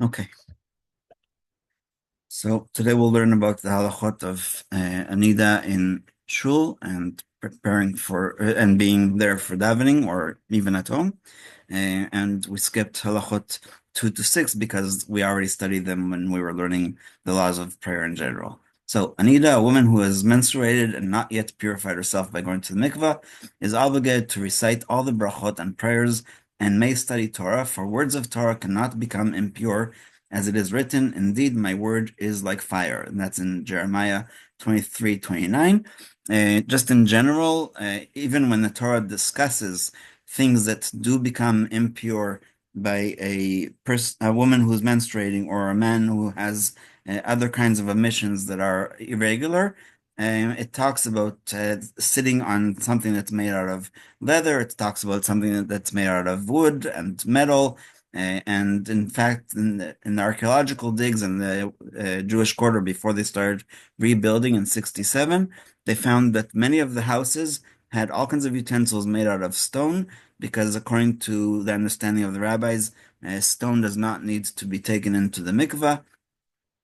Okay, so today we'll learn about the halachot of a Nidah in shul and preparing for and being there for davening or even at home. And we skipped halachot 2 to 6 because we already studied them when we were learning the laws of prayer in general. So, a Nidah, a woman who has menstruated and not yet purified herself by going to the mikvah, is obligated to recite all the brachot and prayers and may study Torah, for words of Torah cannot become impure as it is written, indeed, my word is like fire. And that's in Jeremiah 23:29. Just in general, even when the Torah discusses things that do become impure by a woman who's menstruating or a man who has other kinds of emissions that are irregular, it talks about sitting on something that's made out of leather. It talks about something that's made out of wood and metal. And in fact, in the archaeological digs in the Jewish quarter before they started rebuilding in 67, they found that many of the houses had all kinds of utensils made out of stone because, according to the understanding of the rabbis, stone does not need to be taken into the mikvah.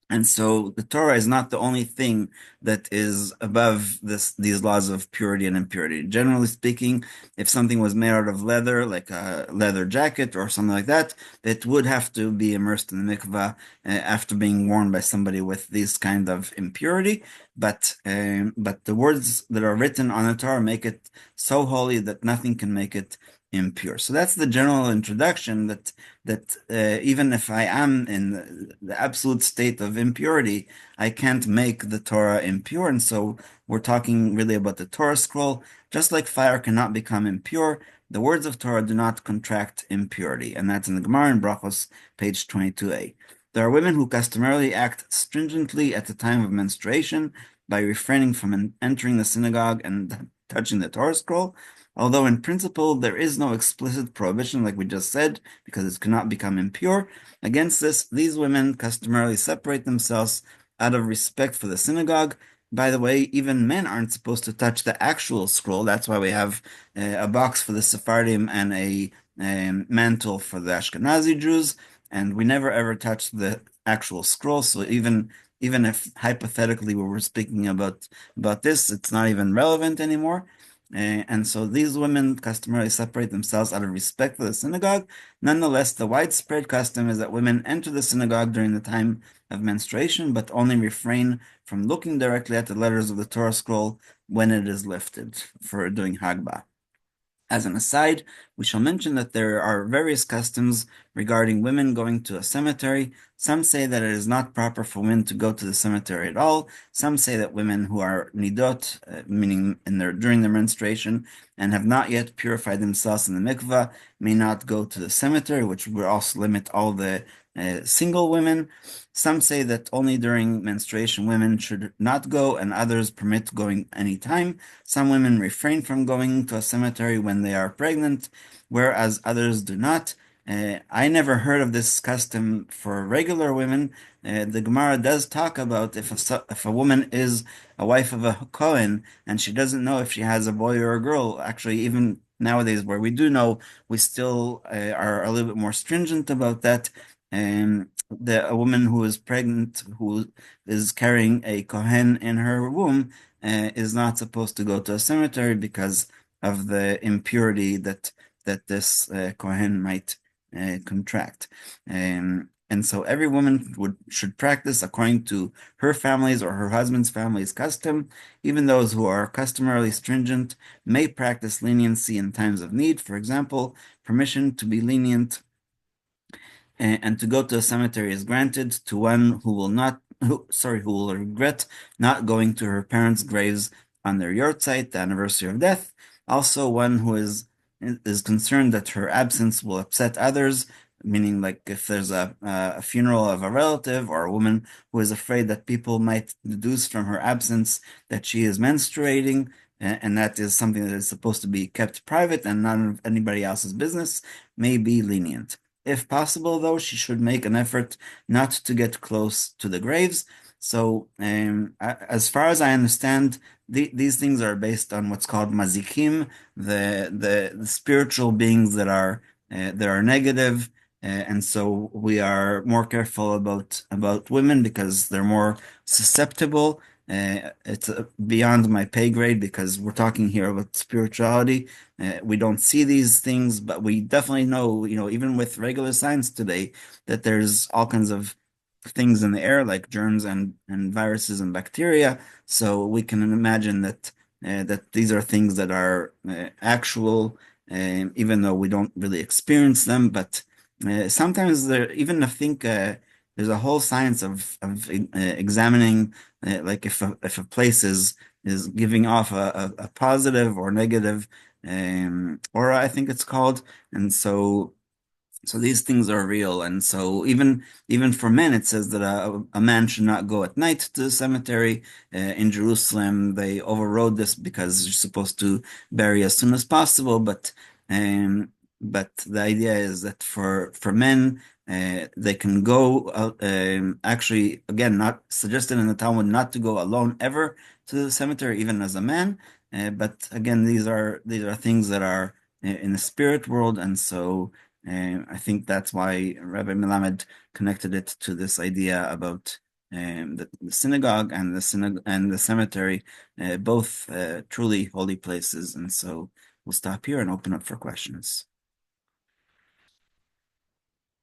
And so the Torah is not the only thing that is above these laws of purity and impurity. Generally speaking, if something was made out of leather, like a leather jacket or something like that, it would have to be immersed in the mikvah after being worn by somebody with this kind of impurity. But the words that are written on the Torah make it so holy that nothing can make it impure. So that's the general introduction that even if I am in the absolute state of impurity, I can't make the Torah impure. And so we're talking really about the Torah scroll. Just like fire cannot become impure, the words of Torah do not contract impurity. And that's in the Gemara in Brachos, page 22a. There are women who customarily act stringently at the time of menstruation by refraining from entering the synagogue and touching the Torah scroll. Although in principle there is no explicit prohibition, like we just said, because it cannot become impure. Against this, these women customarily separate themselves out of respect for the synagogue. By the way, even men aren't supposed to touch the actual scroll. That's why we have a box for the Sephardim and a mantle for the Ashkenazi Jews, and we never ever touch the actual scroll. So even if hypothetically we were speaking about this, it's not even relevant anymore. And so these women customarily separate themselves out of respect for the synagogue. Nonetheless, the widespread custom is that women enter the synagogue during the time of menstruation, but only refrain from looking directly at the letters of the Torah scroll when it is lifted for doing Hagbah. As an aside, we shall mention that there are various customs regarding women going to a cemetery. Some say that it is not proper for women to go to the cemetery at all. Some say that women who are nidot, meaning during their menstruation, and have not yet purified themselves in the mikvah, may not go to the cemetery, which would also limit all the single women. Some say that only during menstruation women should not go, and others permit going anytime. Some women refrain from going to a cemetery when they are pregnant, whereas others do not. I never heard of this custom for regular women. The Gemara does talk about if a woman is a wife of a Kohen and she doesn't know if she has a boy or a girl. Actually, even nowadays, where we do know, we still are a little bit more stringent about that. A woman who is pregnant, who is carrying a Kohen in her womb, is not supposed to go to a cemetery because of the impurity that this Kohen might contract. And so every woman should practice according to her family's or her husband's family's custom. Even those who are customarily stringent may practice leniency in times of need. For example, permission to be lenient and to go to a cemetery is granted to one who will not, who will regret not going to her parents' graves on their yahrzeit, the anniversary of death. Also, one who is concerned that her absence will upset others, meaning like if there's a funeral of a relative, or a woman who is afraid that people might deduce from her absence that she is menstruating, and that is something that is supposed to be kept private and none of anybody else's business, may be lenient. If possible, though, she should make an effort not to get close to the graves. So, as far as I understand, these things are based on what's called mazikim, the spiritual beings that are negative, and so we are more careful about women because they're more susceptible. It's beyond my pay grade because we're talking here about spirituality. We don't see these things, but we definitely know, even with regular science today, that there's all kinds of things in the air like germs and viruses and bacteria. So we can imagine that these are things that are actual, even though we don't really experience them. But sometimes there, even I think there's a whole science of examining, like if a place is giving off a positive or negative aura, I think it's called, and so these things are real, and so even for men, it says that a man should not go at night to the cemetery. In Jerusalem, they overrode this because you're supposed to bury as soon as possible. But the idea is that for men, they can go. Actually, again, not suggested in the Talmud not to go alone ever to the cemetery, even as a man. But again, these are things that are in the spirit world, and so. I think that's why Rabbi Melamed connected it to this idea about the synagogue and the cemetery, both truly holy places. And so we'll stop here and open up for questions.